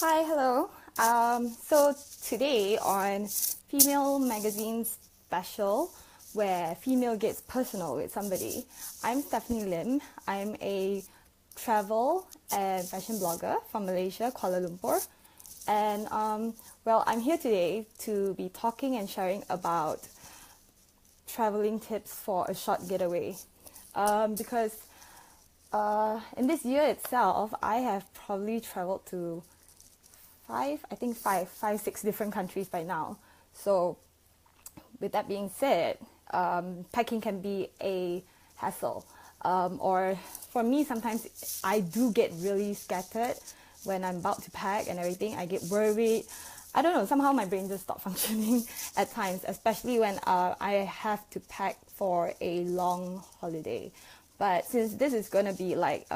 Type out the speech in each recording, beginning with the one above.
Hi, hello. So today on Female Magazine Special, where female gets personal with somebody, I'm Stephanie Lim. I'm a travel and fashion blogger from Malaysia, Kuala Lumpur. And I'm here today to be talking and sharing about traveling tips for a short getaway. Because in this year itself, I have probably traveled to five, six different countries by now. So with that being said, packing can be a hassle. Or for me, sometimes I do get really scattered when I'm about to pack and everything. I get worried. I don't know, somehow my brain just stopped functioning at times, especially when I have to pack for a long holiday. But since this is going to be like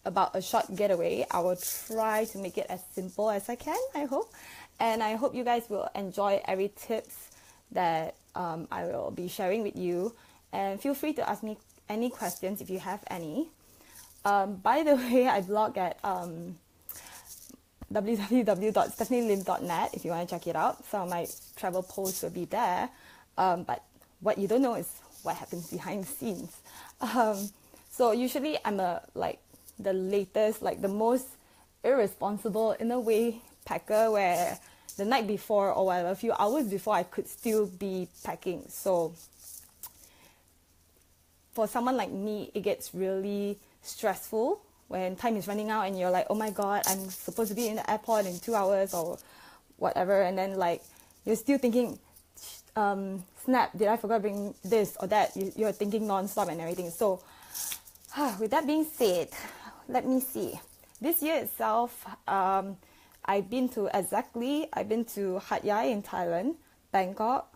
about a short getaway, I will try to make it as simple as I can, I hope. And I hope you guys will enjoy every tips that I will be sharing with you. And feel free to ask me any questions if you have any. By the way, I blog at www.stephanielim.net if you want to check it out. Some of my travel posts will be there. But what you don't know is what happens behind the scenes. So usually I'm the latest, like the most irresponsible in a way packer, where the night before or whatever, a few hours before, I could still be packing. So for someone like me, it gets really stressful when time is running out and you're like, oh my god, I'm supposed to be in the airport in 2 hours or whatever, and then like you're still thinking, snap, did I forget to bring this or that? You're thinking non-stop and everything. So with that being said, let me see. This year itself, I've been to Hat Yai in Thailand, Bangkok,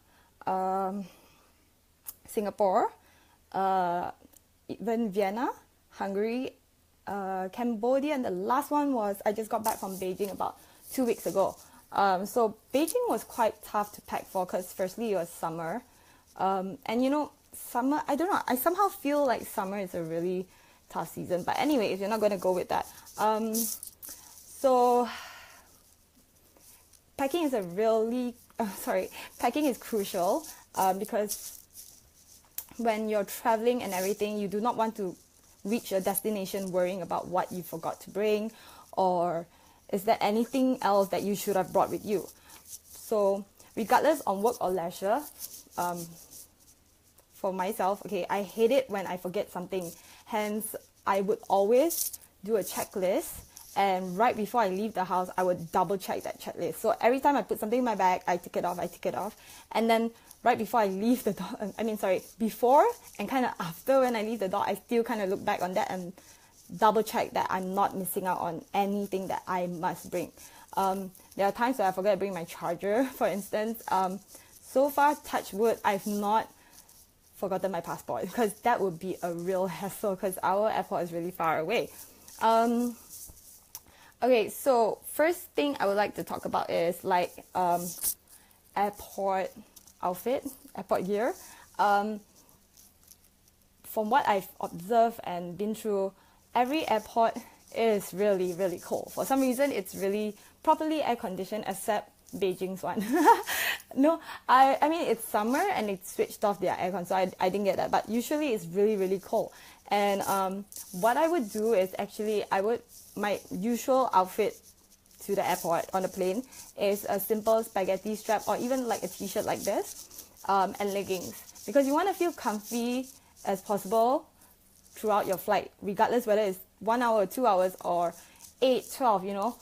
Singapore, even Vienna, Hungary, Cambodia, and the last one was I just got back from Beijing about 2 weeks ago. So Beijing was quite tough to pack for because firstly it was summer, and you know, summer, I don't know, I somehow feel like summer is a really tough season. But anyway, if you're not going to go with that, so packing is packing is crucial, because when you're traveling and everything, you do not want to reach your destination worrying about what you forgot to bring, or is there anything else that you should have brought with you. So regardless on work or leisure, for myself, okay, I hate it when I forget something. Hence, I would always do a checklist, and right before I leave the house, I would double check that checklist. So every time I put something in my bag, I tick it off, and then right before I leave the door, before and kind of after when I leave the door, I still kind of look back on that and double check that I'm not missing out on anything that I must bring. There are times where I forget to bring my charger, for instance. So far, touch wood, I've not forgotten my passport, because that would be a real hassle because our airport is really far away. Okay, so first thing I would like to talk about is airport outfit, airport gear. From what I've observed and been through, every airport is really, really cold. For some reason, it's really properly air conditioned, except Beijing's one. No, I mean, it's summer and it's switched off their aircon, so I didn't get that. But usually it's really, really cold. And what I would do is my usual outfit to the airport on the plane is a simple spaghetti strap, or even like a t-shirt like this, and leggings, because you want to feel comfy as possible throughout your flight, regardless whether it's 1 hour, 2 hours, or 8, 12, you know.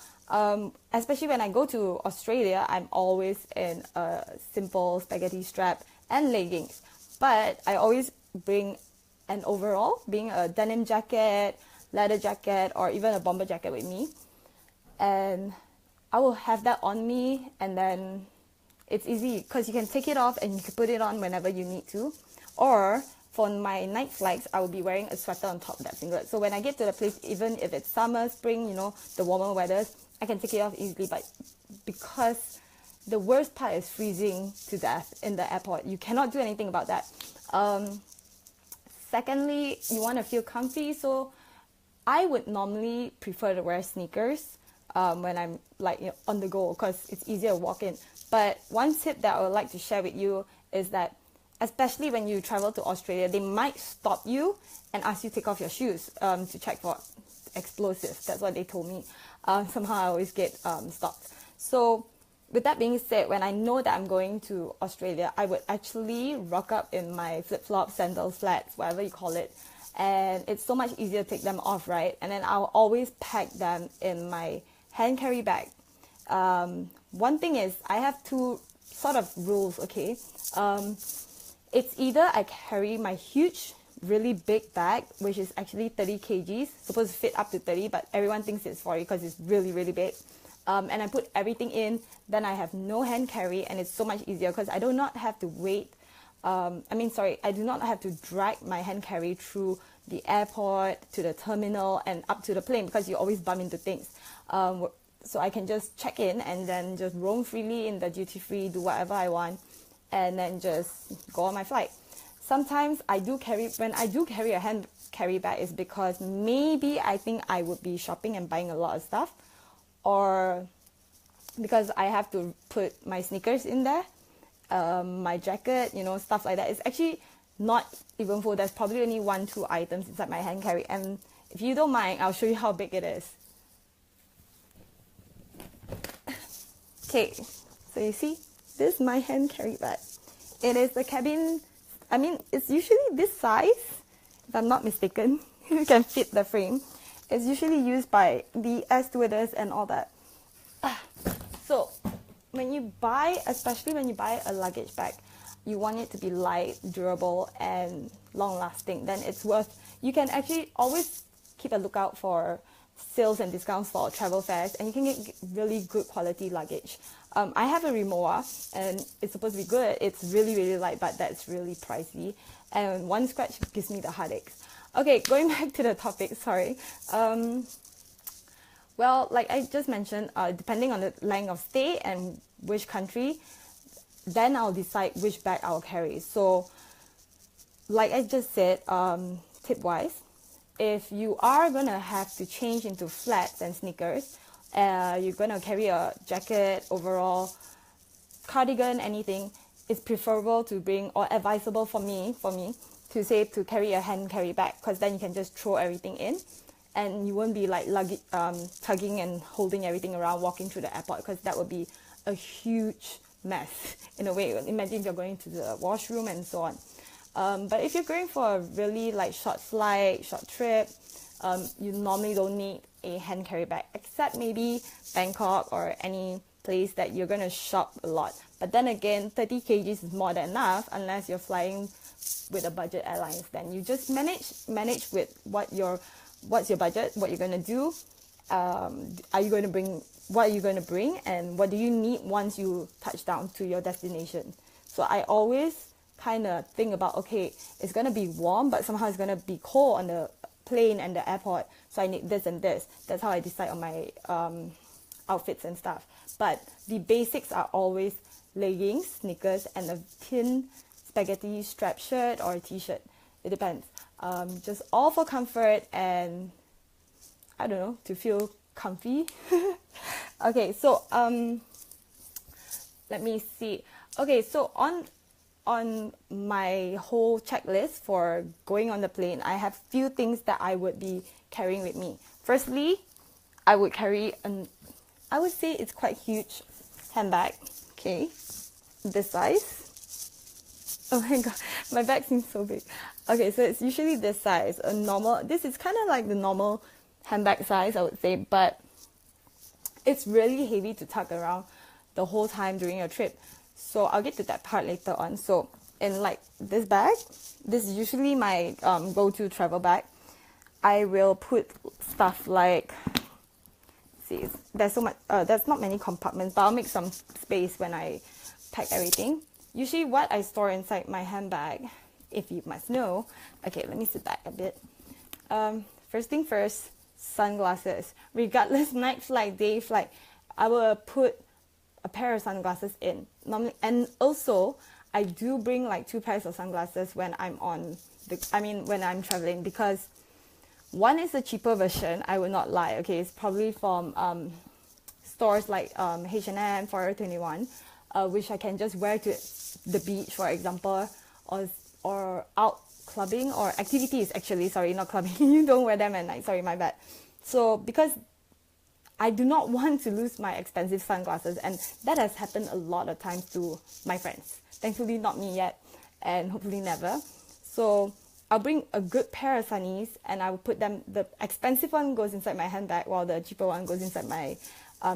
Especially when I go to Australia, I'm always in a simple spaghetti strap and leggings. But I always bring an overall, being a denim jacket, leather jacket, or even a bomber jacket with me. And I will have that on me, and then it's easy because you can take it off and you can put it on whenever you need to. Or for my night flights, I will be wearing a sweater on top of that singlet. So when I get to the place, even if it's summer, spring, you know, the warmer weathers, I can take it off easily. But because the worst part is freezing to death in the airport, you cannot do anything about that. Secondly, you want to feel comfy, so I would normally prefer to wear sneakers. when I'm like, you know, on the go, because it's easier to walk in. But one tip that I would like to share with you is that, especially when you travel to Australia, they might stop you and ask you to take off your shoes to check for explosives. That's what they told me. Somehow I always get stopped. So with that being said, when I know that I'm going to Australia, I would actually rock up in my flip-flops, sandals, flats, whatever you call it. And it's so much easier to take them off, right? And then I'll always pack them in my hand carry bag. One thing is, I have two sort of rules, okay? It's either I carry my huge, really big bag, which is actually 30 kgs, supposed to fit up to 30, but everyone thinks it's 40 because it's really, really big. And I put everything in, then I have no hand carry, and it's so much easier because I do not have to wait. I do not have to drag my hand carry through the airport to the terminal and up to the plane, because you always bump into things. So I can just check in and then just roam freely in the duty free, do whatever I want, and then just go on my flight. Sometimes when I do carry a hand carry bag, is because maybe I think I would be shopping and buying a lot of stuff, or because I have to put my sneakers in there, my jacket, stuff like that. It's actually not even full. There's probably only 1-2 items inside my hand carry, and if you don't mind, I'll show you how big it is. Okay, so you see, this is my hand carry bag. It is the cabin, it's usually this size, if I'm not mistaken. You can fit the frame. It's usually used by the air stewardess and all that. So especially when you buy a luggage bag, you want it to be light, durable, and long lasting. Then it's you can actually always keep a lookout for sales and discounts for travel fairs, and you can get really good quality luggage. I have a Rimowa, and it's supposed to be good. It's really, really light, but that's really pricey, and one scratch gives me the heartaches. Okay, going back to the topic, sorry. Well, like I just mentioned, depending on the length of stay and which country, then I'll decide which bag I'll carry. So, like I just said, tip-wise, if you are going to have to change into flats and sneakers, you're going to carry a jacket, overall, cardigan, anything, it's preferable to bring, or advisable for me, to carry a hand carry bag, because then you can just throw everything in, and you won't be like tugging and holding everything around walking through the airport, because that would be a huge mess in a way. Imagine if you're going to the washroom and so on. But if you're going for a really like short flight, short trip, you normally don't need a hand carry bag, except maybe Bangkok or any place that you're going to shop a lot. But then again, 30 kgs is more than enough unless you're flying with a budget airlines. Then you just manage with what's your budget, what you're going to do, what are you going to bring, and what do you need once you touch down to your destination. So I always kind of think about, okay, it's going to be warm, but somehow it's going to be cold on the plane and the airport, so I need this and this. That's how I decide on my outfits and stuff. But the basics are always leggings, sneakers, and a thin spaghetti strap shirt or a t-shirt. It depends. Just all for comfort and, I don't know, to feel comfy. Okay, so let me see. Okay, so on my whole checklist for going on the plane, I have few things that I would be carrying with me. Firstly, I would carry I would say it's quite huge handbag. Okay, this size. Oh my god, my bag seems so big. Okay, so it's usually this size. This is kind of like the normal handbag size, I would say, but it's really heavy to tug around the whole time during a trip. So I'll get to that part later on. So in like this bag, this is usually my go-to travel bag. I will put stuff like, see, there's not many compartments, but I'll make some space when I pack everything. Usually what I store inside my handbag, if you must know, okay, let me sit back a bit. First thing first, sunglasses. Regardless, night flight, day flight, I will put a pair of sunglasses in. Normally, and also, I do bring like 2 pairs of sunglasses when I'm when I'm traveling, because one is a cheaper version, I will not lie, okay, it's probably from stores like H&M, Forever 21, which I can just wear to the beach, for example, or out clubbing or activities, actually, sorry, not clubbing. You don't wear them at night, sorry, my bad. So because I do not want to lose my expensive sunglasses, and that has happened a lot of times to my friends. Thankfully not me yet, and hopefully never. So I'll bring a good pair of sunnies, and I will put them, the expensive one goes inside my handbag while the cheaper one goes inside my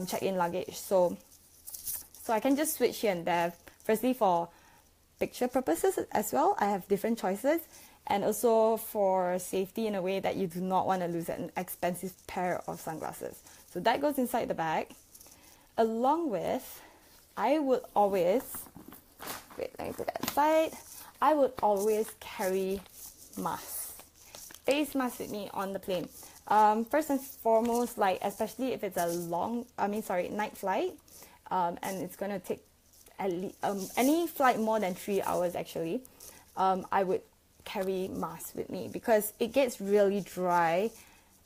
check-in luggage. So I can just switch here and there. Firstly, for picture purposes as well, I have different choices, and also for safety in a way that you do not want to lose an expensive pair of sunglasses. So that goes inside the bag. Along with, I would always, wait, let me put that aside. I would always carry masks, face mask with me on the plane. First and foremost, like especially if it's a night flight, and it's gonna take at least any flight more than 3 hours actually, I would carry masks with me because it gets really dry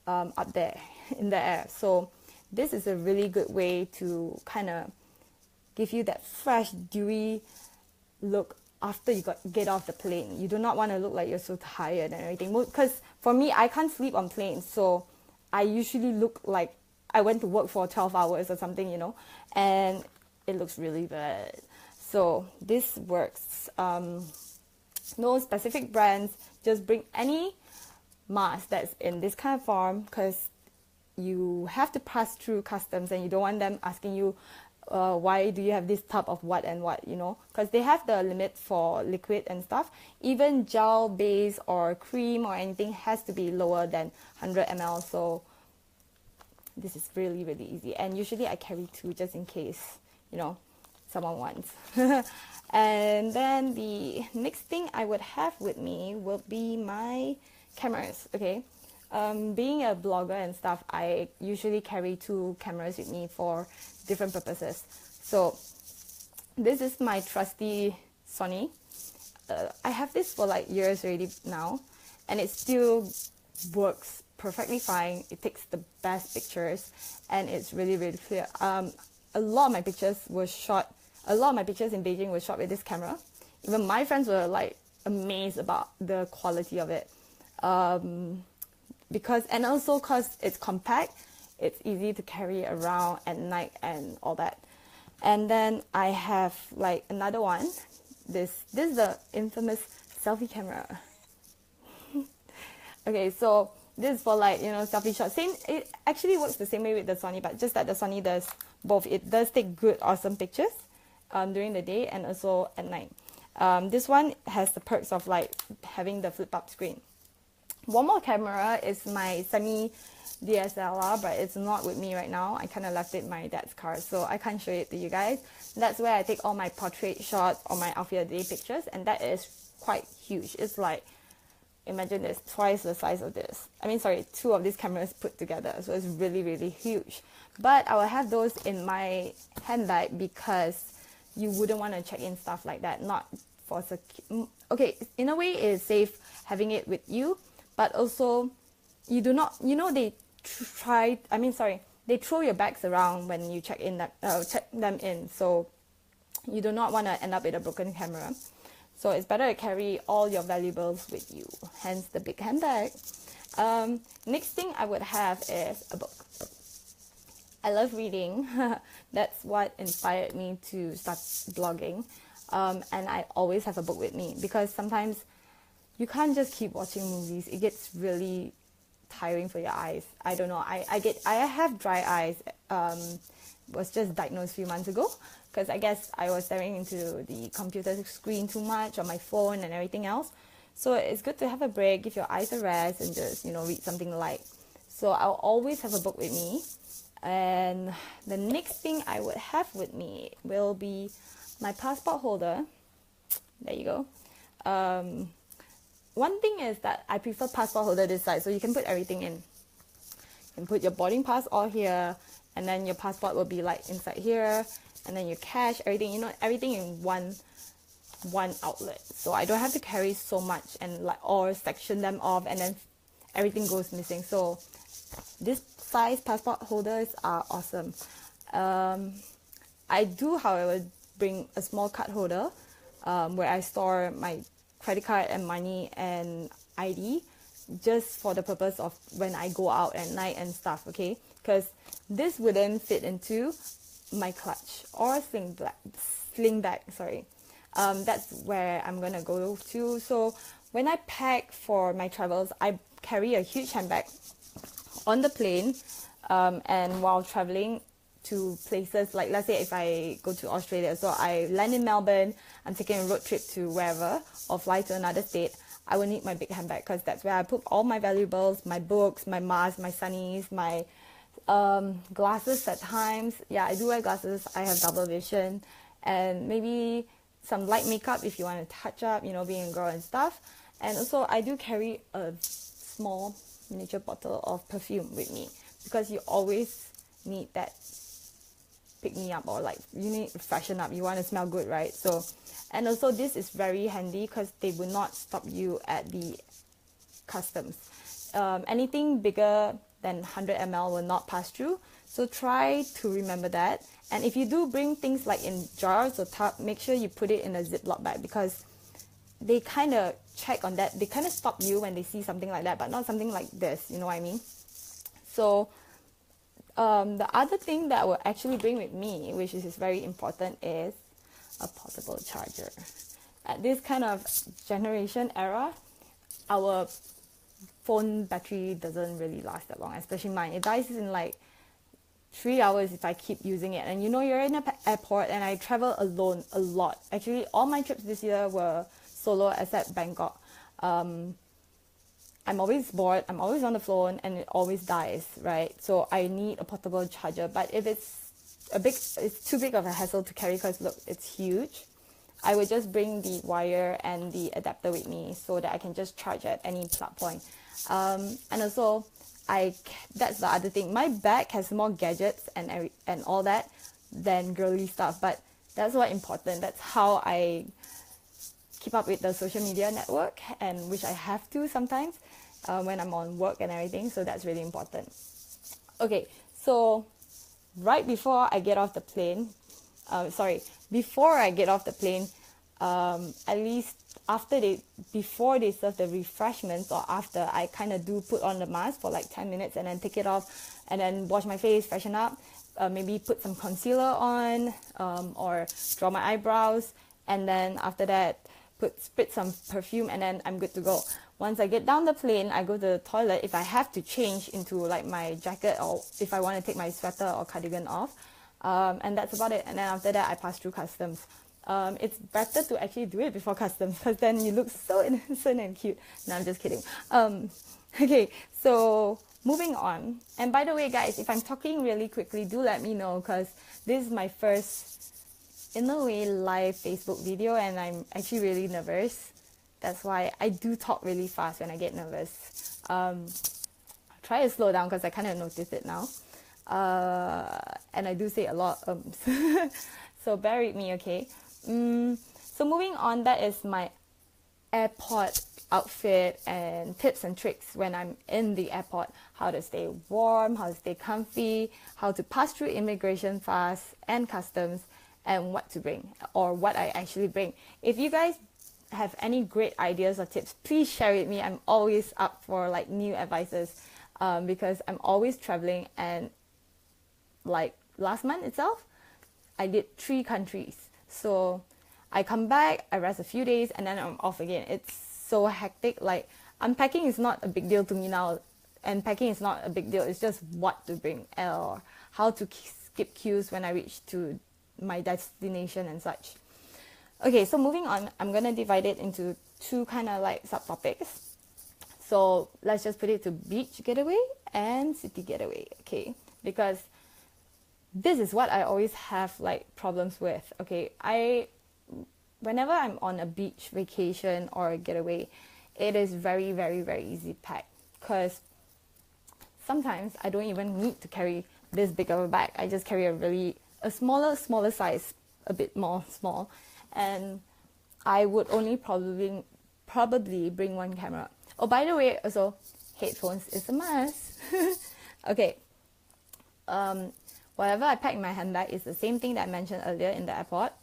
up there in the air. So this is a really good way to kind of give you that fresh, dewy look after you get off the plane. You do not want to look like you're so tired and everything. Because for me, I can't sleep on planes, so I usually look like I went to work for 12 hours or something, you know, and it looks really bad. So this works. No specific brands, just bring any mask that's in this kind of form, because you have to pass through customs and you don't want them asking you why do you have this tub of what and what, you know, because they have the limit for liquid and stuff. Even gel base or cream or anything has to be lower than 100 ml. So this is really, really easy, and usually I carry 2 just in case, you know, someone wants. And then the next thing I would have with me will be my cameras. Okay, being a blogger and stuff, I usually carry 2 cameras with me for different purposes. So this is my trusty Sony. I have this for like years already now, and it still works perfectly fine. It takes the best pictures, and it's really, really clear. A lot of my pictures in Beijing were shot with this camera. Even my friends were like amazed about the quality of it. Because it's compact, it's easy to carry around at night and all that. And then I have like another one. This is the infamous selfie camera. Okay, so this is for like, you know, selfie shots. It actually works the same way with the Sony, but just that the Sony does both. It does take good, awesome pictures during the day and also at night. This one has the perks of like having the flip up screen. One more camera is my semi DSLR, but it's not with me right now. I kind of left it in my dad's car, so I can't show it to you guys. That's where I take all my portrait shots or my outfit of the day pictures, and that is quite huge. It's like, imagine it's twice the size of this. 2 of these cameras put together, so it's really, really huge. But I will have those in my handbag because you wouldn't want to check in stuff like that. Not for okay, in a way it's safe having it with you, but also you do not, you know, they throw your bags around when you check them in, so you do not want to end up with a broken camera. So it's better to carry all your valuables with you, hence the big handbag. Next thing I would have is a book. I love reading. That's what inspired me to start blogging. And I always have a book with me because sometimes you can't just keep watching movies. It gets really tiring for your eyes. I don't know. I have dry eyes. Was just diagnosed a few months ago because I guess I was staring into the computer screen too much on my phone and everything else. So it's good to have a break, give your eyes a rest, and just, you know, read something light. So I'll always have a book with me. And the next thing I would have with me will be my passport holder. There you go. One thing is that I prefer passport holder this side, so you can put everything in. You can put your boarding pass all here, and then your passport will be like inside here, and then your cash, everything, you know, everything in one outlet. So I don't have to carry so much and like or section them off and then everything goes missing. So this size passport holders are awesome. I do, however, bring a small card holder where I store my credit card and money and ID, just for the purpose of when I go out at night and stuff, okay? Because this wouldn't fit into my clutch or sling bag, sorry. That's where I'm gonna go to. So when I pack for my travels, I carry a huge handbag on the plane, and while traveling to places, like let's say if I go to Australia, so I land in Melbourne, I'm taking a road trip to wherever or fly to another state, I will need my big handbag because that's where I put all my valuables, my books, my mask, my sunnies, my glasses at times. Yeah, I do wear glasses. I have double vision, and maybe some light makeup if you want to touch up, you know, being a girl and stuff. And also I do carry a small miniature bottle of perfume with me because you always need that pick me up, or like you need to freshen up, you want to smell good, right? So, and also this is very handy because they will not stop you at the customs. Anything bigger than 100 ml will not pass through, so try to remember that. And if you do bring things like in jars or tub, make sure you put it in a Ziploc bag, because they kind of check on that. They kind of stop you when they see something like that, but not something like this, you know what I mean? So the other thing that I will actually bring with me, which is very important, is a portable charger. At this kind of generation era, our phone battery doesn't really last that long, especially mine. It dies in like 3 hours if I keep using it. And you know, you're in an airport, and I travel alone a lot. Actually, all my trips this year were solo except Bangkok. I'm always bored, I'm always on the phone, and it always dies, right? So I need a portable charger. But if it's too big of a hassle to carry, because look, it's huge, I would just bring the wire and the adapter with me so that I can just charge at any plug point. And also, that's the other thing. My bag has more gadgets and all that than girly stuff, but that's what's important. That's how I keep up with the social media network, and which I have to sometimes when I'm on work and everything. So that's really important. Okay, so right before I get off the plane, before I get off the plane, at least before they serve the refreshments, or after, I kind of do put on the mask for like 10 minutes and then take it off, and then wash my face, freshen up, maybe put some concealer on, or draw my eyebrows, and then after that spritz some perfume, and then I'm good to go. Once I get down the plane, I go to the toilet if I have to change into like my jacket, or if I want to take my sweater or cardigan off, and that's about it. And then after that, I pass through customs. It's better to actually do it before customs, because then you look so innocent and cute. No, I'm just kidding. Okay, so moving on. And by the way, guys, if I'm talking really quickly, do let me know, because this is my first, in a way, live Facebook video, and I'm actually really nervous. That's why I do talk really fast when I get nervous. Try to slow down, because I kind of notice it now. And I do say a lot so bear with me, okay? So moving on, that is my airport outfit and tips and tricks when I'm in the airport. How to stay warm, how to stay comfy, how to pass through immigration fast and customs, and what to bring, or what I actually bring. If you guys have any great ideas or tips, please share with me. I'm always up for like new advices, because I'm always traveling, and like last month itself, I did 3 countries. So I come back, I rest a few days, and then I'm off again. It's so hectic. Like, unpacking is not a big deal to me now, and packing is not a big deal. It's just what to bring, or how to skip queues when I reach to my destination and such. Okay, so moving on, I'm gonna divide it into 2 kind of like subtopics. So let's just put it to beach getaway and city getaway, okay? Because this is what I always have like problems with. Okay, whenever I'm on a beach vacation or a getaway, it is very, very, very easy to pack, because sometimes I don't even need to carry this big of a bag. I just carry a smaller size, a bit more small, and I would only probably bring 1 camera. Oh, by the way, also headphones is a must. Okay. whatever I pack in my handbag is the same thing that I mentioned earlier in the airport.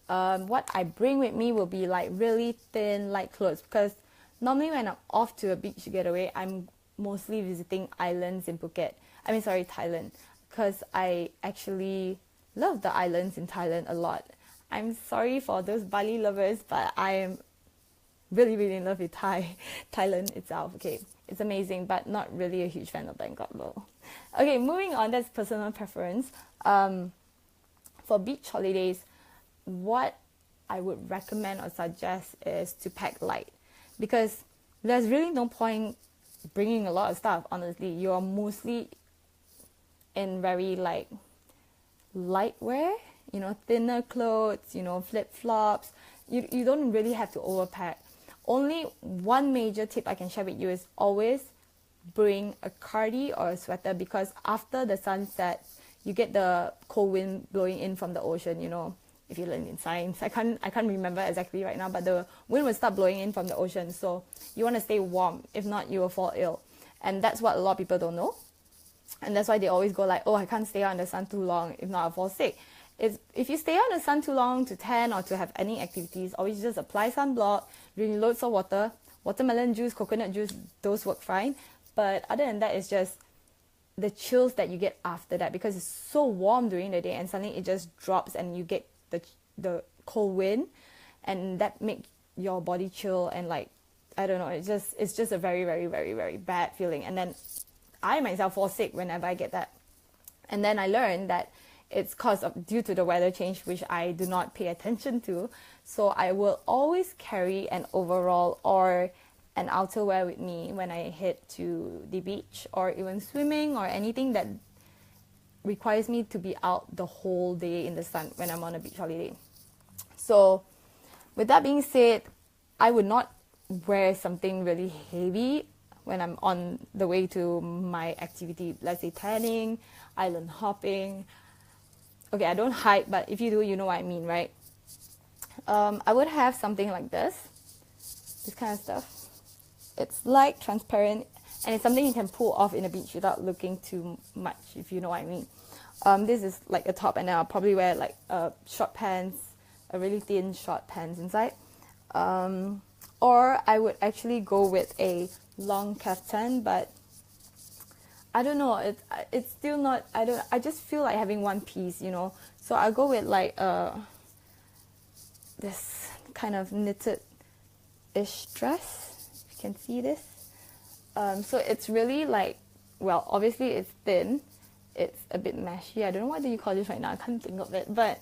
What I bring with me will be like really thin, light clothes, because normally when I'm off to a beach getaway, I'm mostly visiting islands in Thailand, because I actually love the islands in Thailand a lot. I'm sorry for those Bali lovers, but I am really, really in love with Thailand itself. Okay, it's amazing, but not really a huge fan of Bangkok though. Okay, moving on, that's personal preference. For beach holidays, what I would recommend or suggest is to pack light, because there's really no point bringing a lot of stuff. Honestly, you're mostly in very like light wear, thinner clothes, flip-flops. You don't really have to overpack. Only one major tip I can share with you is always bring a cardi or a sweater, because after the sun sets, you get the cold wind blowing in from the ocean. If you learn in science, I can't remember exactly right now, but the wind will start blowing in from the ocean, so you want to stay warm. If not, you will fall ill, and that's what a lot of people don't know, and that's why they always go like, oh, I can't stay out in the sun too long, if not I'll fall sick. If you stay out in the sun too long to tan or to have any activities, always just apply sunblock, drink loads of water, watermelon juice, coconut juice, those work fine. But other than that, it's just the chills that you get after that, because it's so warm during the day and suddenly it just drops and you get the cold wind, and that make your body chill, and like, I don't know, it's just a very, very, very, very bad feeling. And then I myself fall sick whenever I get that. And then I learned that it's due to the weather change, which I do not pay attention to. So I will always carry an overall or an outerwear with me when I head to the beach, or even swimming, or anything that requires me to be out the whole day in the sun when I'm on a beach holiday. So with that being said, I would not wear something really heavy when I'm on the way to my activity, let's say tanning, island hopping. Okay, I don't hike, but if you do, you know what I mean, right? I would have something like this kind of stuff. It's light, transparent, and it's something you can pull off in the beach without looking too much, if you know what I mean. This is like a top, and then I'll probably wear like short pants, a really thin short pants inside. Or I would actually go with a long kaftan, but I don't know, it's still not, I just feel like having one piece, so I'll go with like this kind of knitted-ish dress, if you can see this. So it's really like, well, obviously it's thin, it's a bit meshy, I don't know what do you call this right now, I can't think of it, but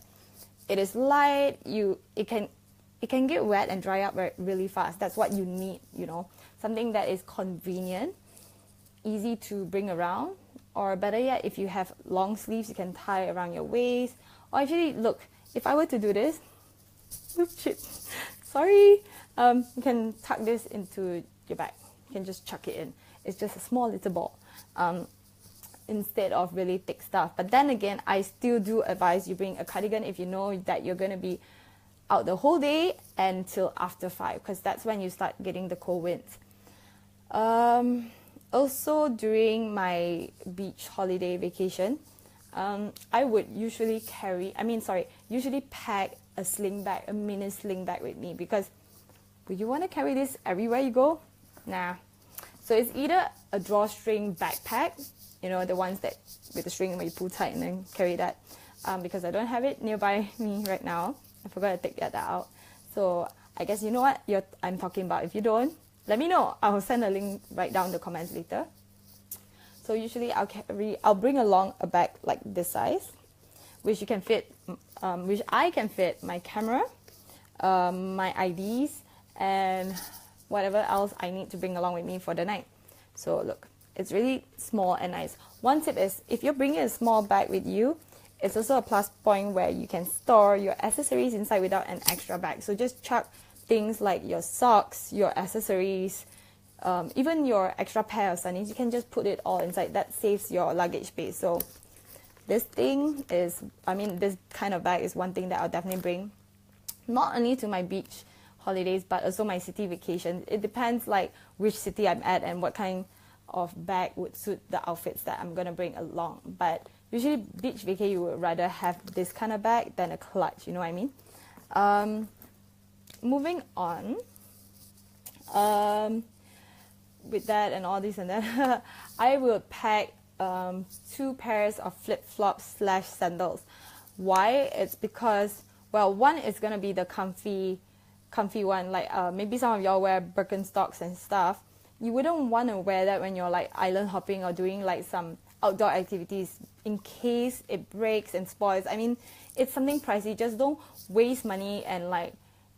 it is light, it can get wet and dry up really fast. That's what you need, something that is convenient, easy to bring around, or better yet, if you have long sleeves, you can tie around your waist. Or actually, look, if I were to do this, oops, shit, sorry, you can tuck this into your bag. You can just chuck it in. It's just a small little ball, instead of really thick stuff. But then again, I still do advise you bring a cardigan if you know that you're going to be out the whole day until after 5, because that's when you start getting the cold winds. Also, during my beach holiday vacation, I would usually pack a sling bag, a mini sling bag with me, because would you want to carry this everywhere you go? Nah. So it's either a drawstring backpack, the ones that with the string where you pull tight and then carry that, because I don't have it nearby me right now. I forgot to take that out. So I guess you know what I'm talking about. If you don't, let me know. I'll send a link right down in the comments later. So usually I'll bring along a bag like this size, which I can fit my camera, my IDs, and whatever else I need to bring along with me for the night. So look, it's really small and nice. One tip is, if you're bringing a small bag with you, it's also a plus point where you can store your accessories inside without an extra bag. So just chuck things like your socks, your accessories, even your extra pair of sunnies, you can just put it all inside. That saves your luggage space. So this kind of bag is one thing that I'll definitely bring, not only to my beach holidays, but also my city vacations. It depends like which city I'm at and what kind of bag would suit the outfits that I'm going to bring along. But usually beach vacay, you would rather have this kind of bag than a clutch, you know what I mean? Moving on, with that and all this and that, I will pack 2 pairs of flip-flops / sandals. Why? It's because, well, one is going to be the comfy one, like maybe some of y'all wear Birkenstocks and stuff. You wouldn't want to wear that when you're like island hopping or doing like some outdoor activities in case it breaks and spoils. I mean, it's something pricey. Just don't waste money and like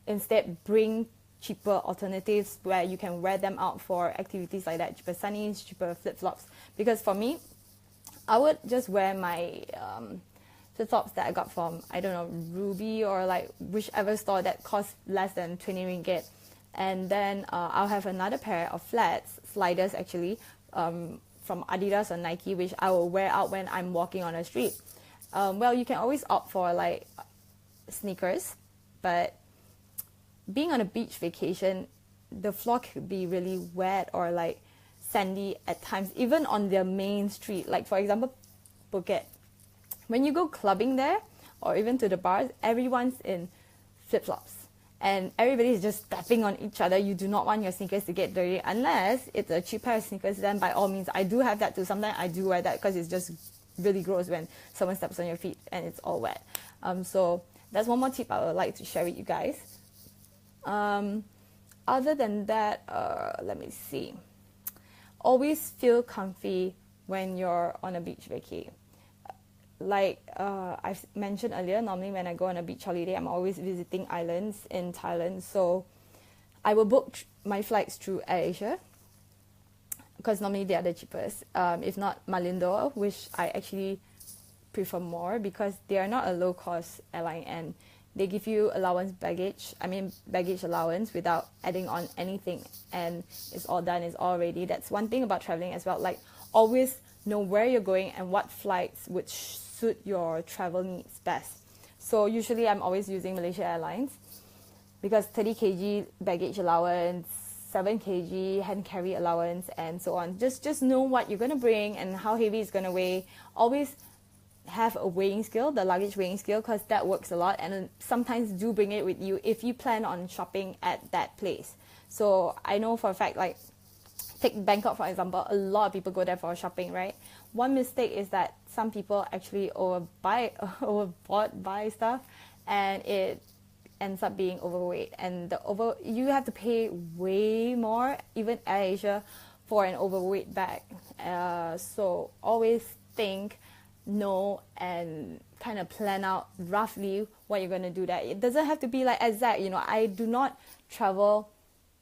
instead bring cheaper alternatives where you can wear them out for activities like that, cheaper sunnies, cheaper flip-flops. Because for me, I would just wear my flip-flops that I got from, I don't know, Ruby or like whichever store that costs less than 20 ringgit. And then I'll have another pair of flats, sliders actually, from Adidas or Nike, which I will wear out when I'm walking on the street. Well, you can always opt for like sneakers, but being on a beach vacation, the floor could be really wet or like sandy at times, even on their main street. Like for example, Phuket. When you go clubbing there or even to the bars, everyone's in flip-flops and everybody's just stepping on each other. You do not want your sneakers to get dirty unless it's a cheap pair of sneakers. Then by all means, I do have that too. Sometimes I do wear that because it's just really gross when someone steps on your feet and it's all wet. So that's one more tip I would like to share with you guys. Other than that, let me see. Always feel comfy when you're on a beach vacay. Like I've mentioned earlier, normally when I go on a beach holiday, I'm always visiting islands in Thailand. So I will book my flights through AirAsia because normally they are the cheapest. If not Malindo, which I actually prefer more because they are not a low-cost airline and they give you baggage allowance without adding on anything, and it's all done, it's all ready. That's one thing about traveling as well. Like always know where you're going and what flights would suit your travel needs best. So usually I'm always using Malaysia Airlines because 30 kg baggage allowance, 7 kg hand carry allowance, and so on. Just know what you're going to bring and how heavy it's going to weigh. Always have a weighing scale, the luggage weighing scale, because that works a lot, and sometimes do bring it with you if you plan on shopping at that place. So I know for a fact, like take Bangkok for example, a lot of people go there for shopping, right? One mistake is that some people actually buy stuff and it ends up being overweight, and you have to pay way more, even AirAsia, for an overweight bag. So always know and kind of plan out roughly what you're going to do there. It doesn't have to be like exact, I do not travel,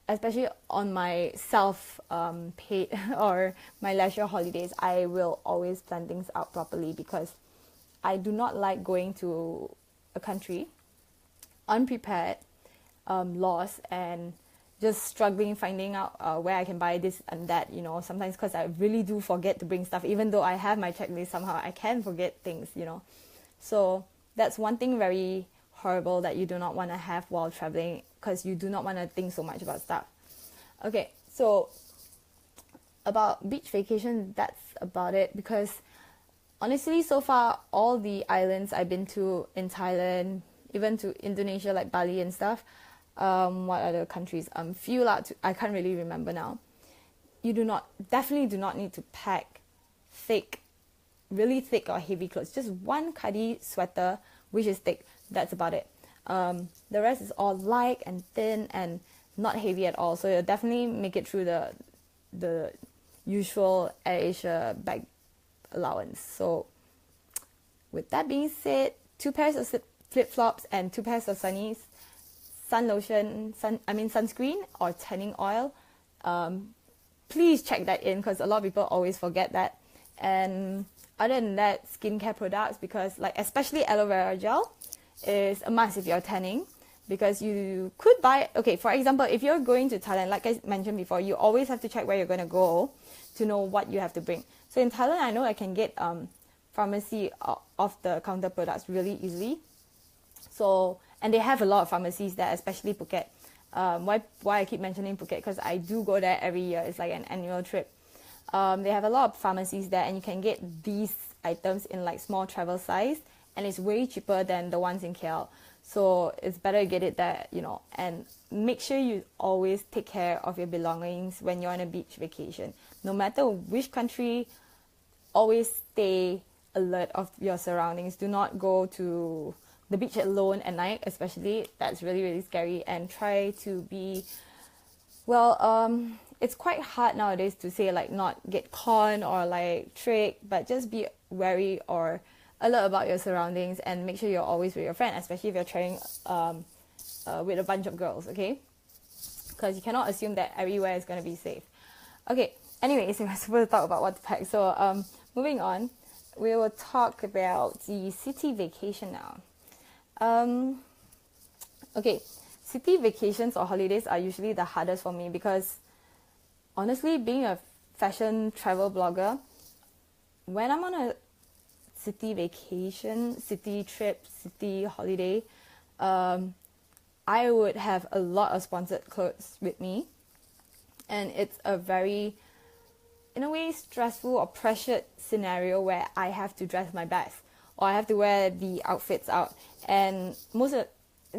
especially on my self-paid or my leisure holidays. I will always plan things out properly because I do not like going to a country unprepared, lost, and just struggling finding out where I can buy this and that, sometimes because I really do forget to bring stuff. Even though I have my checklist, somehow I can forget things, So that's one thing very horrible that you do not want to have while traveling, because you do not want to think so much about stuff. Okay, so about beach vacation, that's about it, because honestly, so far, all the islands I've been to in Thailand, even to Indonesia, like Bali and stuff, what other countries? I can't really remember now. You definitely do not need to pack really thick or heavy clothes. Just one khadi sweater, which is thick. That's about it. The rest is all light and thin and not heavy at all. So you'll definitely make it through the usual AirAsia bag allowance. So with that being said, 2 pairs of flip-flops and 2 pairs of sunnies, sunscreen or tanning oil. Please check that in because a lot of people always forget that. And other than that, skincare products, because like especially aloe vera gel is a must if you're tanning, because you could buy, okay, for example, if you're going to Thailand, like I mentioned before, you always have to check where you're going to go to know what you have to bring. So in Thailand, I know I can get pharmacy off the counter products really easily. So, and they have a lot of pharmacies there, especially Phuket. Why I keep mentioning Phuket? Because I do go there every year. It's like an annual trip. They have a lot of pharmacies there, and you can get these items in like small travel size, and it's way cheaper than the ones in KL. So it's better to get it there, you know, and make sure you always take care of your belongings when you're on a beach vacation. No matter which country, always stay alert of your surroundings. Do not go to the beach alone at night, especially. That's really, really scary. And try to be, well, it's quite hard nowadays to say like not get conned or like tricked, but just be wary or alert about your surroundings, and make sure you're always with your friend, especially if you're traveling with a bunch of girls, okay? Because you cannot assume that everywhere is going to be safe. Okay, anyways, we're supposed to talk about what to pack. So moving on, we will talk about the city vacation now. Okay, city vacations or holidays are usually the hardest for me because honestly, being a fashion travel blogger, when I'm on a city vacation, city trip, city holiday, I would have a lot of sponsored clothes with me, and it's a very, in a way, stressful or pressured scenario where I have to dress my best or I have to wear the outfits out, and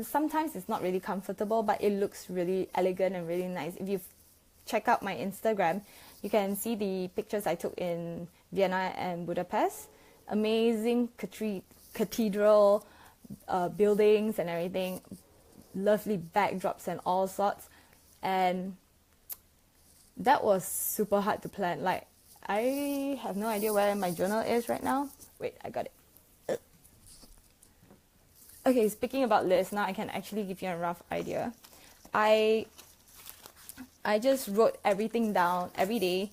sometimes it's not really comfortable, but it looks really elegant and really nice. If you check out my Instagram, you can see the pictures I took in Vienna and Budapest. Amazing cathedral buildings and everything, lovely backdrops and all sorts, and that was super hard to plan. Like, I have no idea where my journal is right now. Wait, I got it. Okay, speaking about lists, now I can actually give you a rough idea. I just wrote everything down every day,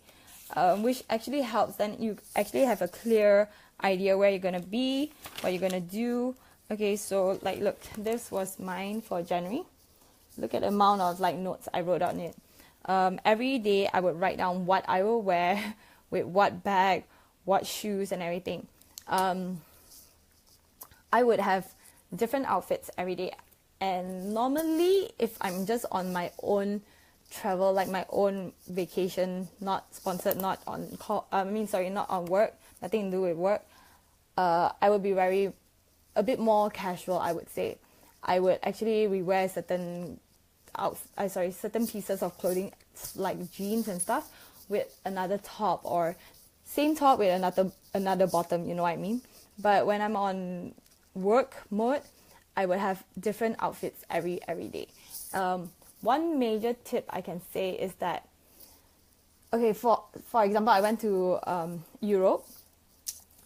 which actually helps. Then you actually have a clear idea where you're gonna be, what you're gonna do. Okay, so like, look, this was mine for January. Look at the amount of like notes I wrote on it. Every day I would write down what I will wear with what bag, what shoes and everything. I would have different outfits every day, and normally if I'm just on my own travel, like my own vacation, not sponsored, not on call, not on work, nothing to do with work, I would be a bit more casual, I would say. I would actually rewear certain pieces of clothing, like jeans and stuff, with another top, or same top with another bottom, you know what I mean? But when I'm on work mode, I would have different outfits every day. One major tip I can say is that, okay, for example, I went to Europe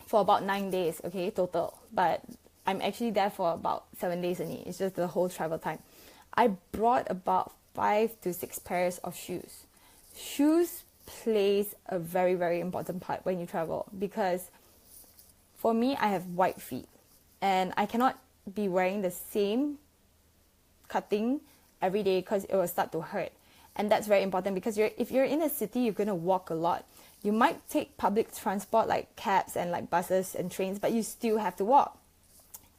for about 9 days, okay, total. But I'm actually there for about 7 days only. It's just the whole travel time. I brought about 5 to 6 pairs of shoes. Shoes plays a very, very important part when you travel, because for me, I have white feet, and I cannot be wearing the same cutting every day because it will start to hurt. And that's very important, because if you're in a city, you're going to walk a lot. You might take public transport like cabs and like buses and trains, but you still have to walk.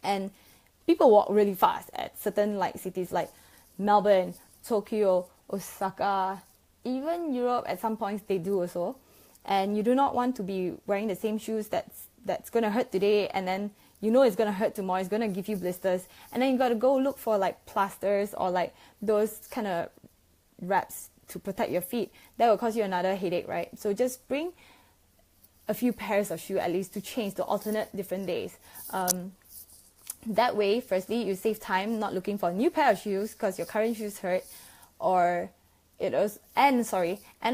And people walk really fast at certain like cities like Melbourne, Tokyo, Osaka, even Europe at some points they do also. And you do not want to be wearing the same shoes that's going to hurt today, and then you know it's going to hurt tomorrow, it's going to give you blisters, and then you got to go look for like plasters or like those kind of wraps to protect your feet. That will cause you another headache, right? So just bring a few pairs of shoes at least to change, to alternate different days. That way, firstly, you save time not looking for a new pair of shoes because your current shoes hurt, and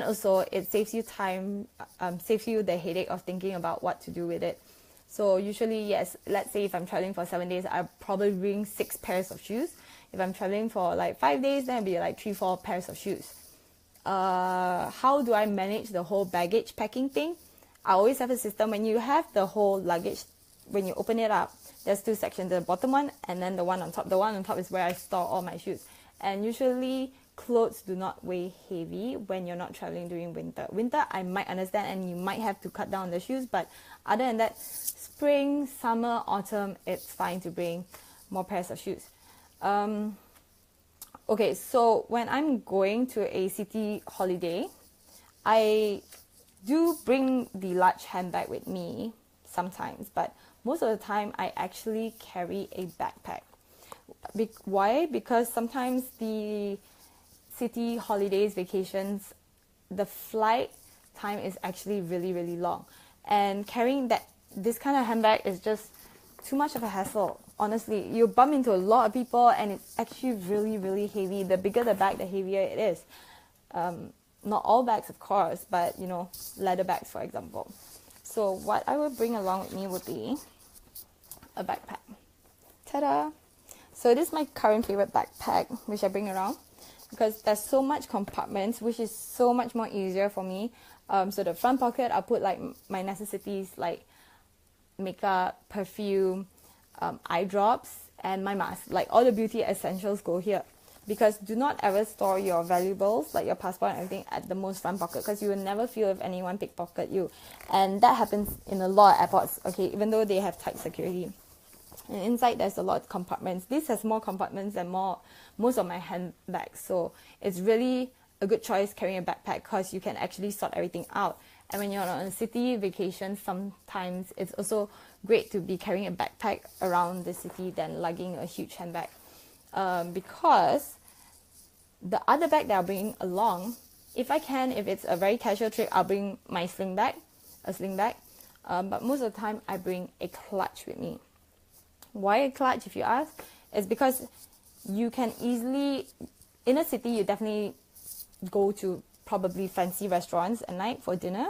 also it saves you time, saves you the headache of thinking about what to do with it. So usually, yes, let's say if I'm traveling for 7 days, I'll probably bring 6 pairs of shoes. If I'm traveling for like 5 days, then it'll be like 3-4 pairs of shoes. How do I manage the whole baggage packing thing? I always have a system. When you have the whole luggage, when you open it up, there's 2 sections, the bottom one and then the one on top. The one on top is where I store all my shoes. And usually clothes do not weigh heavy when you're not traveling during winter. Winter, I might understand, and you might have to cut down the shoes, but other than that, spring, summer, autumn, it's fine to bring more pairs of shoes. Okay, so when I'm going to a city holiday, I do bring the large handbag with me sometimes, but most of the time I actually carry a backpack. Why? Because sometimes the city holidays, vacations, the flight time is actually really, really long. And carrying this kind of handbag is just too much of a hassle. Honestly, you bump into a lot of people and it's actually really, really heavy. The bigger the bag, the heavier it is. Not all bags, of course, but leather bags, for example. So what I would bring along with me would be a backpack. Ta-da! So this is my current favorite backpack, which I bring around because there's so much compartments, which is so much more easier for me. So the front pocket, I'll put like my necessities like makeup, perfume, eye drops, and my mask. Like all the beauty essentials go here. Because do not ever store your valuables, like your passport and everything, at the most front pocket, because you will never feel if anyone pickpocket you. And that happens in a lot of airports, okay, even though they have tight security. And inside there's a lot of compartments. This has more compartments than most of my handbags. So it's really a good choice carrying a backpack because you can actually sort everything out. And when you're on a city vacation, sometimes it's also great to be carrying a backpack around the city than lugging a huge handbag. Because the other bag that I'll bring along, if it's a very casual trip, I'll bring my sling bag. But most of the time, I bring a clutch with me. Why a clutch, if you ask? It's because you can easily, in a city, you definitely go to probably fancy restaurants at night for dinner.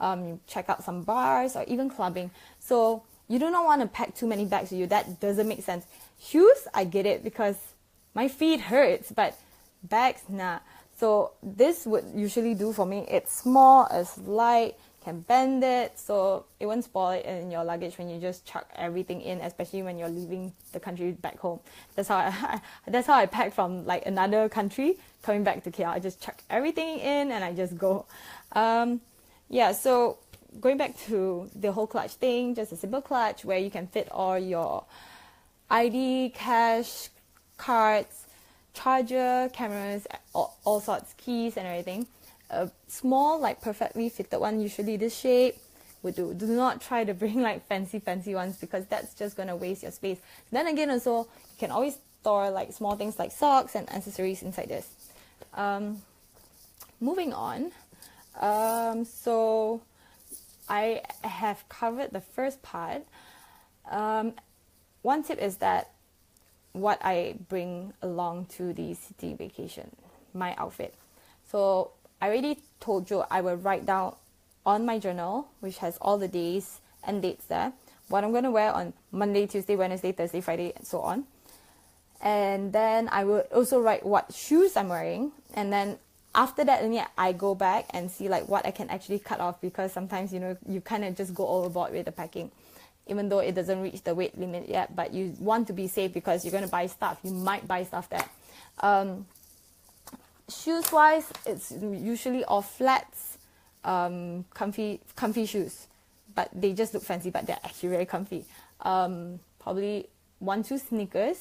You check out some bars or even clubbing. So you do not want to pack too many bags with you. That doesn't make sense. Shoes, I get it because my feet hurts, but bags, nah. So this would usually do for me. It's small, it's light, can bend it, so it won't spoil it in your luggage when you just chuck everything in, especially when you're leaving the country back home. That's how I pack from like another country coming back to KL. I just chuck everything in and I just go. So going back to the whole clutch thing, just a simple clutch where you can fit all your ID, cash, cards, charger, cameras, all sorts, keys and everything. A small, like perfectly fitted one, usually this shape, would do. Do not try to bring like fancy ones because that's just going to waste your space. Then again, also, you can always store like small things like socks and accessories inside this. Moving on. So I have covered the first part. One tip is that what I bring along to the city vacation, my outfit. So I already told you I will write down on my journal, which has all the days and dates there, what I'm going to wear on Monday, Tuesday, Wednesday, Thursday, Friday, and so on. And then I will also write what shoes I'm wearing. And then after that, only I go back and see like what I can actually cut off because sometimes, you kind of just go overboard with the packing. Even though it doesn't reach the weight limit yet, but you want to be safe because you're going to buy stuff. You might buy stuff there. Shoes wise, it's usually all flats, comfy shoes, but they just look fancy, but they're actually very comfy. Probably 1-2 sneakers,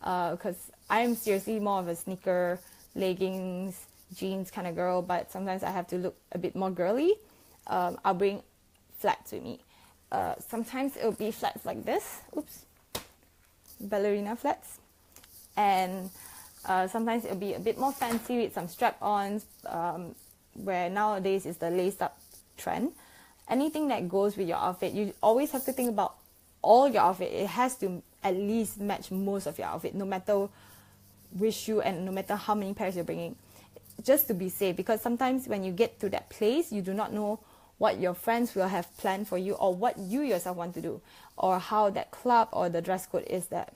because I am seriously more of a sneaker, leggings, jeans kind of girl, but sometimes I have to look a bit more girly. I'll bring flats with me. Sometimes it'll be flats like this, ballerina flats, and sometimes it'll be a bit more fancy with some strap-ons, where nowadays is the laced-up trend. Anything that goes with your outfit, you always have to think about all your outfit. It has to at least match most of your outfit, no matter which shoe and no matter how many pairs you're bringing, just to be safe. Because sometimes when you get to that place, you do not know what your friends will have planned for you or what you yourself want to do or how that club or the dress code is there.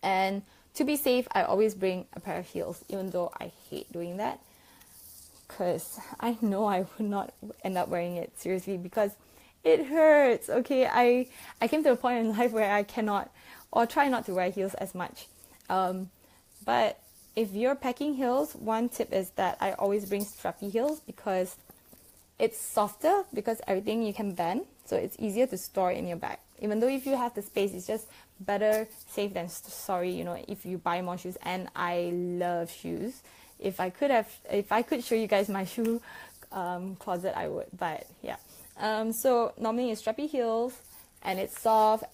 And to be safe, I always bring a pair of heels, even though I hate doing that because I know I would not end up wearing it seriously because it hurts. Okay, I came to a point in life where I cannot or try not to wear heels as much. But if you're packing heels, one tip is that I always bring strappy heels because it's softer because everything you can bend, so it's easier to store in your bag. Even though if you have the space, it's just better safe than sorry, if you buy more shoes. And I love shoes. If I could show you guys my shoe closet I would, but yeah. So normally it's strappy heels and it's soft.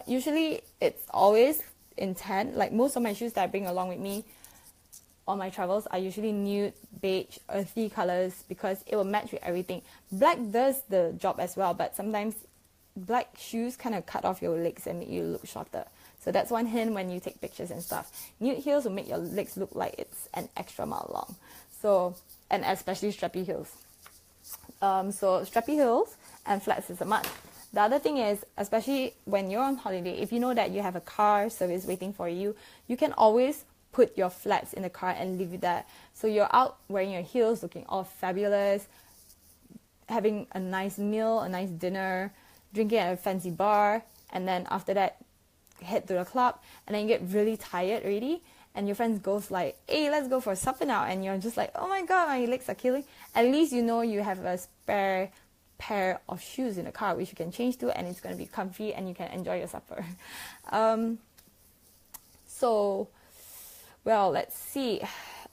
Usually it's always in tan. Like most of my shoes that I bring along with me on my travels are usually nude, beige, earthy colors because it will match with everything. Black does the job as well, but sometimes black shoes kind of cut off your legs and make you look shorter. So that's one hint when you take pictures and stuff. Nude heels will make your legs look like it's an extra mile long. So, and especially strappy heels. So strappy heels and flats is a must. The other thing is, especially when you're on holiday, if you know that you have a car service waiting for you, you can always put your flats in the car and leave it there. So you're out wearing your heels, looking all fabulous, having a nice meal, a nice dinner, drinking at a fancy bar, and then after that, head to the club, and then you get really tired already, and your friends goes like, hey, let's go for supper now, and you're just like, oh my god, my legs are killing. At least you know you have a spare pair of shoes in the car which you can change to, and it's going to be comfy and you can enjoy your supper. So well, let's see.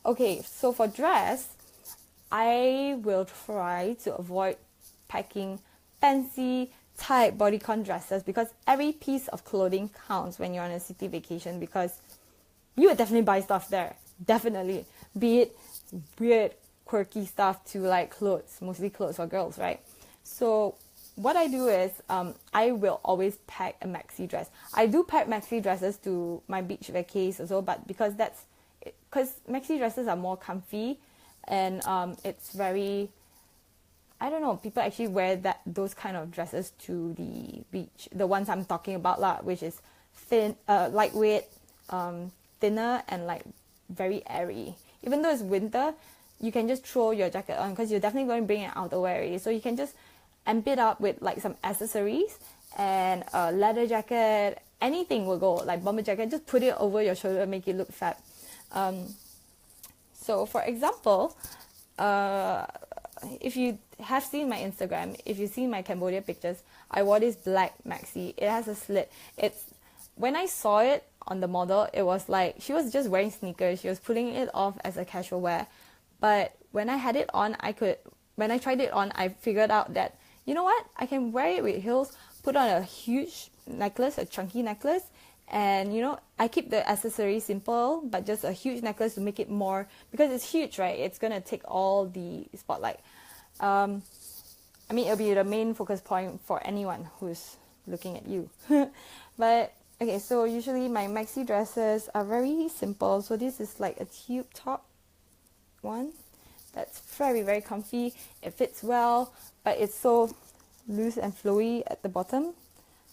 Okay, so for dress, I will try to avoid packing fancy tight bodycon dresses because every piece of clothing counts when you're on a city vacation, because you would definitely buy stuff there, definitely, be it weird quirky stuff to like clothes, mostly clothes for girls, right? So what I do is I will always pack a maxi dress. I do pack maxi dresses to my beach vacays also, but because maxi dresses are more comfy and it's very, I don't know, people actually wear those kind of dresses to the beach. The ones I'm talking about lah, which is thin, lightweight, thinner, and like very airy. Even though it's winter, you can just throw your jacket on because you're definitely going to bring an outerwear already. So you can just amp it up with like some accessories and a leather jacket. Anything will go, like bomber jacket. Just put it over your shoulder, make it look fab. So for example, if you have seen my Instagram, if you've seen my Cambodia pictures, I wore this black maxi. It has a slit. When I saw it on the model, it was like she was just wearing sneakers. She was pulling it off as a casual wear. But when I had it on, when I tried it on, I figured out that, you know what? I can wear it with heels, put on a huge necklace, a chunky necklace, and you know, I keep the accessory simple, but just a huge necklace to make it more, because it's huge, right? It's gonna take all the spotlight. I mean, it'll be the main focus point for anyone who's looking at you. But okay, so usually my maxi dresses are very simple. So this is like a tube top one that's very, very comfy. It fits well, but it's so loose and flowy at the bottom.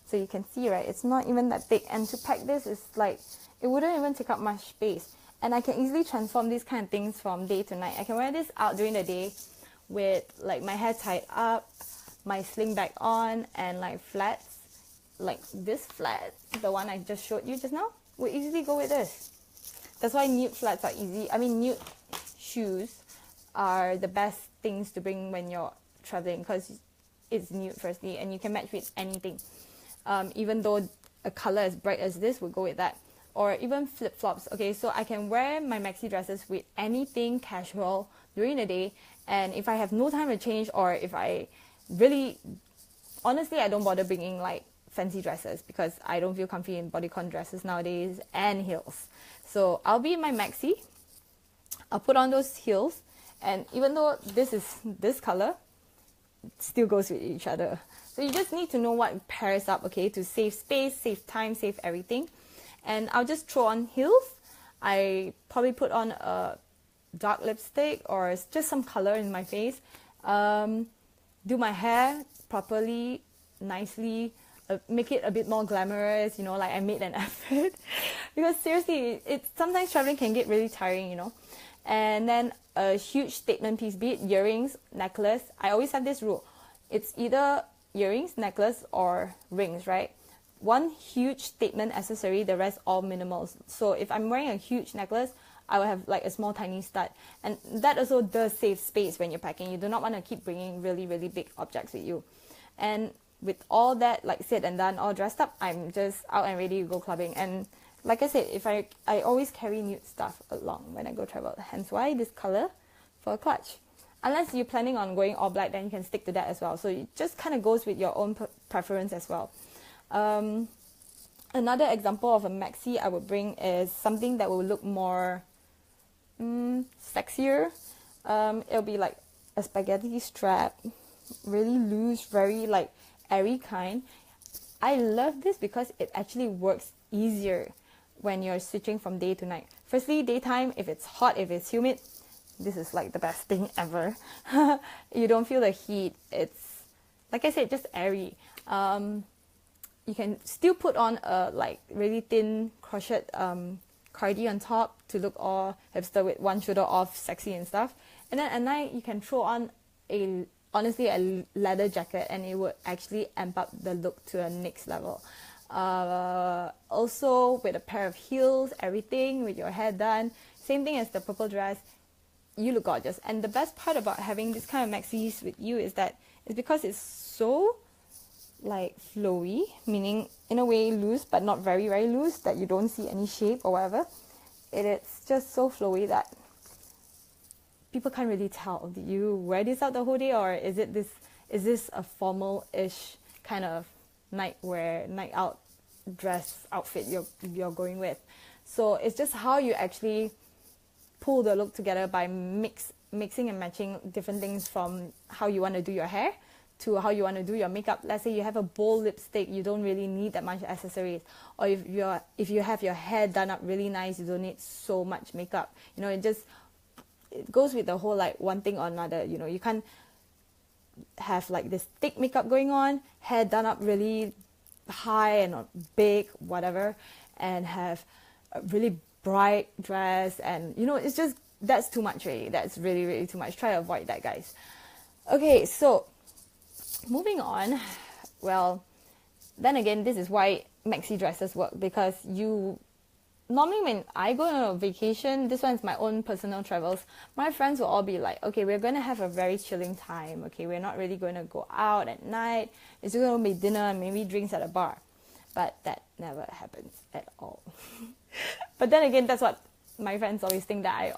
So you can see, right, it's not even that thick. And to pack this is like, it wouldn't even take up much space. And I can easily transform these kind of things from day to night. I can wear this out during the day with like my hair tied up, my sling bag on, and like flats. Like this flat, the one I just showed you just now, will easily go with this. That's why nude flats are easy. I mean, nude shoes are the best things to bring when you're traveling because it's nude firstly and you can match with anything. Even though a color as bright as this would go with that. Or even flip-flops. Okay, so I can wear my maxi dresses with anything casual during the day, and if I have no time to change, or if I really, honestly, I don't bother bringing like fancy dresses because I don't feel comfy in bodycon dresses nowadays and heels. So I'll be in my maxi, I'll put on those heels, and even though this is this color, it still goes with each other. So you just need to know what pairs up, okay, to save space, save time, save everything. And I'll just throw on heels. I probably put on a dark lipstick or just some color in my face. Do my hair properly, nicely, make it a bit more glamorous, you know, like I made an effort. Because seriously, sometimes traveling can get really tiring, you know. And then a huge statement piece, be it earrings, necklace. I always have this rule. It's either earrings, necklace, or rings, right? One huge statement accessory, the rest all minimals. So if I'm wearing a huge necklace, I will have like a small tiny stud. And that also does save space when you're packing. You do not want to keep bringing really, really big objects with you. And with all that like said and done, all dressed up, I'm just out and ready to go clubbing. And like I said, if I always carry nude stuff along when I go travel. Hence why this color for a clutch. unless you're planning on going all black, then you can stick to that as well. So it just kind of goes with your own preference as well. Another example of a maxi I would bring is something that will look more sexier. It'll be like a spaghetti strap, really loose, very like airy kind. I love this because it actually works easier when you're switching from day to night. Firstly, daytime, if it's hot, if it's humid, this is like the best thing ever. You don't feel the heat. It's, like I said, just airy. You can still put on a like really thin crochet cardi on top to look all hipster with one shoulder off, sexy and stuff. And then at night you can throw on honestly a leather jacket, and it would actually amp up the look to a next level. Also with a pair of heels, everything, with your hair done, same thing as the purple dress, you look gorgeous. And the best part about having this kind of maxis with you is that it's because it's so like flowy, meaning in a way loose but not very very loose, that you don't see any shape or whatever. It's just so flowy that people can't really tell. Do you wear this out the whole day, or is this a formal-ish kind of night out dress outfit you're going with? So it's just how you actually pull the look together by mixing and matching different things, from how you want to do your hair to how you want to do your makeup. Let's say you have a bold lipstick, you don't really need that much accessories. Or if you have your hair done up really nice, you don't need so much makeup. You know, it goes with the whole like one thing or another. You know, you can't have like this thick makeup going on, hair done up really high and big, whatever, and have a really bright dress, and you know, it's just, that's too much really. That's really really too much. Try to avoid that, guys. Okay, so moving on. Well, then again, this is why maxi dresses work, because you normally, when I go on a vacation, this one's my own personal travels, my friends will all be like, okay, we're going to have a very chilling time, okay, we're not really going to go out at night, it's just going to be dinner and maybe drinks at a bar. But that never happens at all. But then again, that's what my friends always think, that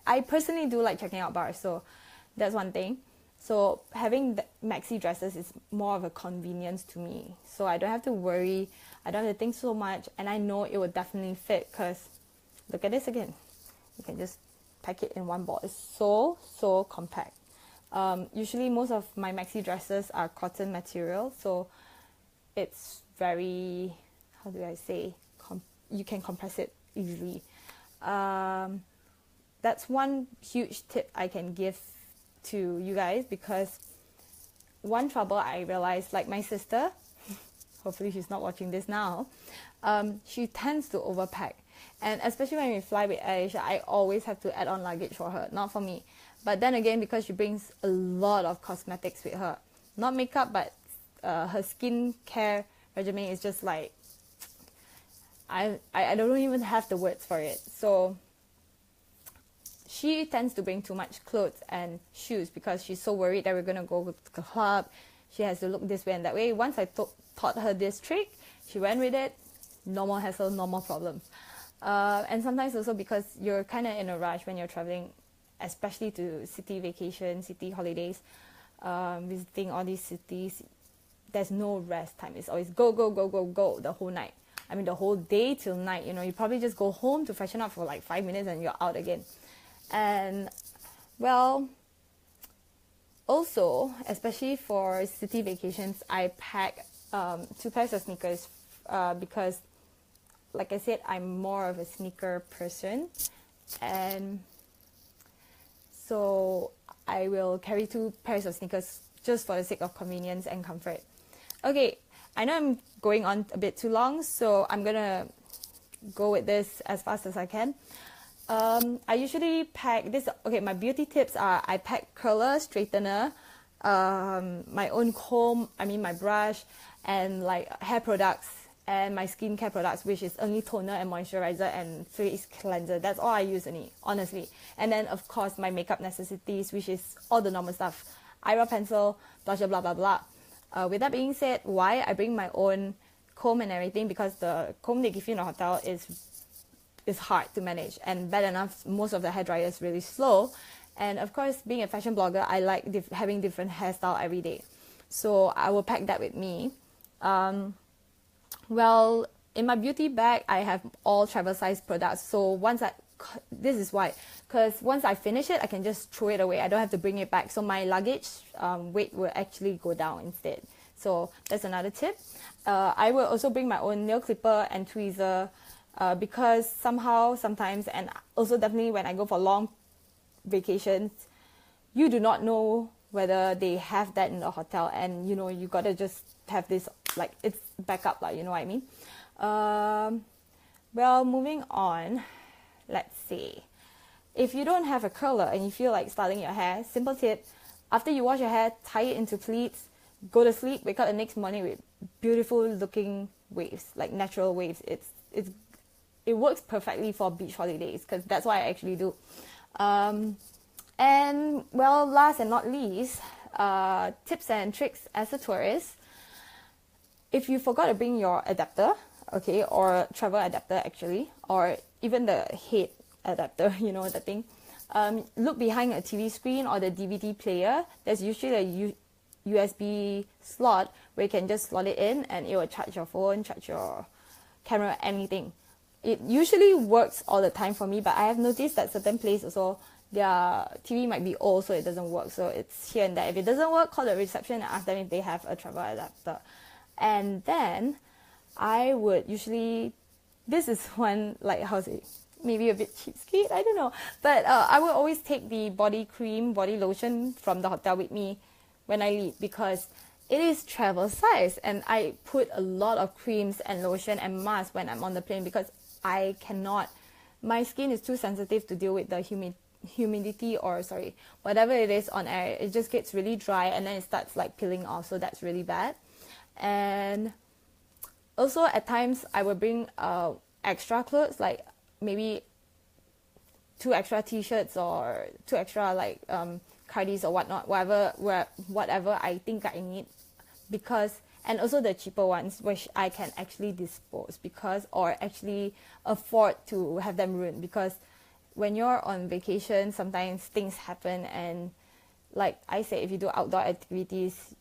I personally do like checking out bars, so that's one thing. So having the maxi dresses is more of a convenience to me. So I don't have to worry, I don't have to think so much, and I know it will definitely fit, because look at this again. You can just pack it in one ball. It's so compact. Usually most of my maxi dresses are cotton material, so it's very, how do I say, you can compress it easily. That's one huge tip I can give to you guys, because one trouble I realized, like my sister, hopefully she's not watching this now, she tends to overpack, and especially when we fly with Asia, I always have to add on luggage for her, not for me. But then again, because she brings a lot of cosmetics with her, not makeup, but her skin care regimen is just like, I don't even have the words for it. So she tends to bring too much clothes and shoes, because she's so worried that we're going to go to the club. She has to look this way and that way. Once I taught her this trick, she went with it. No more hassle, no more problems. And sometimes also because you're kind of in a rush when you're traveling, especially to city vacation, city holidays, visiting all these cities, there's no rest time. It's always go, go, go, go, go the whole night. I mean, the whole day till night. You know, you probably just go home to freshen up for like 5 minutes and you're out again. And well, also, especially for city vacations, I pack 2 pairs of sneakers because, like I said, I'm more of a sneaker person, and so I will carry 2 pairs of sneakers just for the sake of convenience and comfort. Okay, I know I'm going on a bit too long, so I'm gonna go with this as fast as I can. I usually pack this. Okay, my beauty tips are: I pack curler, straightener, my own comb, my brush, and like hair products, and my skincare products, which is only toner and moisturizer and face cleanser. That's all I use, honestly. And then of course my makeup necessities, which is all the normal stuff: eyebrow pencil, blusher, blah blah blah. With that being said, why I bring my own comb and everything? Because the comb they give you in the hotel is hard to manage, and bad enough most of the hair dryer is really slow, And of course, being a fashion blogger, I like having different hairstyle every day. So I will pack that with me. Well, in my beauty bag, I have all travel size products. So this is why, because once I finish it, I can just throw it away. I don't have to bring it back. So my luggage weight will actually go down instead. So that's another tip. I will also bring my own nail clipper and tweezer because sometimes, and also definitely when I go for long vacations, you do not know whether they have that in the hotel, and you know, you gotta just have this, like, it's backup, like, you know what I mean. Well, moving on, let's see. If you don't have a curler and you feel like styling your hair, simple tip: after you wash your hair, tie it into pleats, go to sleep, wake up the next morning with beautiful looking waves, like natural waves. It works perfectly for beach holidays, because that's what I actually do. And well, last and not least, tips and tricks as a tourist. If you forgot to bring your adapter, okay, or travel adapter actually, or even the head adapter, you know, the thing, look behind a TV screen or the DVD player. There's usually a USB slot where you can just slot it in and it will charge your phone, charge your camera, anything. It usually works all the time for me, but I have noticed that certain places also, their TV might be old, so it doesn't work. So it's here and there. If it doesn't work, call the reception and ask them if they have a travel adapter. And then I would usually, this is one, like, how's it, maybe a bit cheapskate, I don't know, but I will always take the body cream, body lotion from the hotel with me when I leave, because it is travel size, and I put a lot of creams and lotion and masks when I'm on the plane, because I cannot, my skin is too sensitive to deal with the humidity, or sorry, whatever it is on air. It just gets really dry and then it starts like peeling off, so that's really bad. And also at times I will bring extra clothes, like maybe 2 extra t-shirts or 2 extra like cardies or whatnot, whatever I think I need, because, and also the cheaper ones which I can actually dispose, because, or actually afford to have them ruined, because when you're on vacation, sometimes things happen, and like I say, if you do outdoor activities,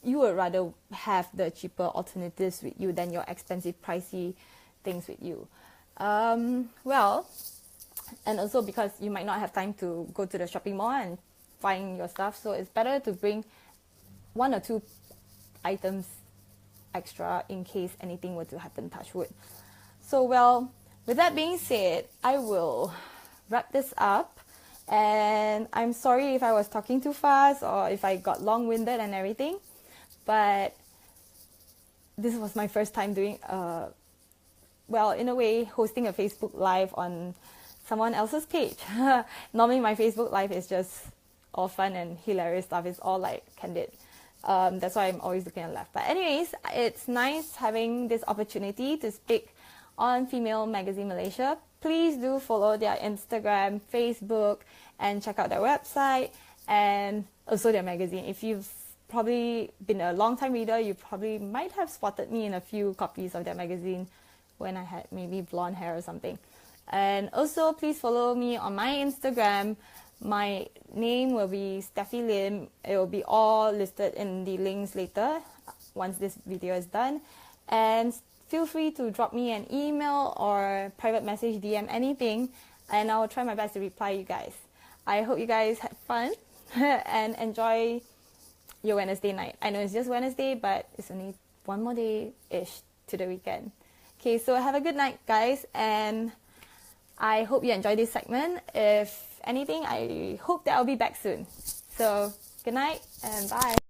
you would rather have the cheaper alternatives with you than your expensive, pricey things with you. Well, and also because you might not have time to go to the shopping mall and find your stuff, so it's better to bring 1 or 2 items extra in case anything were to happen, touch wood. So well, with that being said, I will wrap this up, and I'm sorry if I was talking too fast or if I got long-winded and everything, but this was my first time doing well, in a way, hosting a Facebook Live on someone else's page. Normally my Facebook Live is just all fun and hilarious stuff. It's all like candid. That's why I'm always looking at left. But anyways, it's nice having this opportunity to speak on Female Magazine Malaysia. Please do follow their Instagram, Facebook, and check out their website and also their magazine. If you've probably been a long-time reader, you probably might have spotted me in a few copies of their magazine when I had maybe blonde hair or something. And also, please follow me on my Instagram. My name will be Steffi Lim. It will be all listed in the links later once this video is done. And feel free to drop me an email or private message, DM, anything, and I'll try my best to reply you guys. I hope you guys had fun and enjoy your Wednesday night. I know it's just Wednesday, but it's only one more day-ish to the weekend. Okay, so have a good night, guys, and I hope you enjoyed this segment. If anything, I hope that I'll be back soon. So, good night and bye.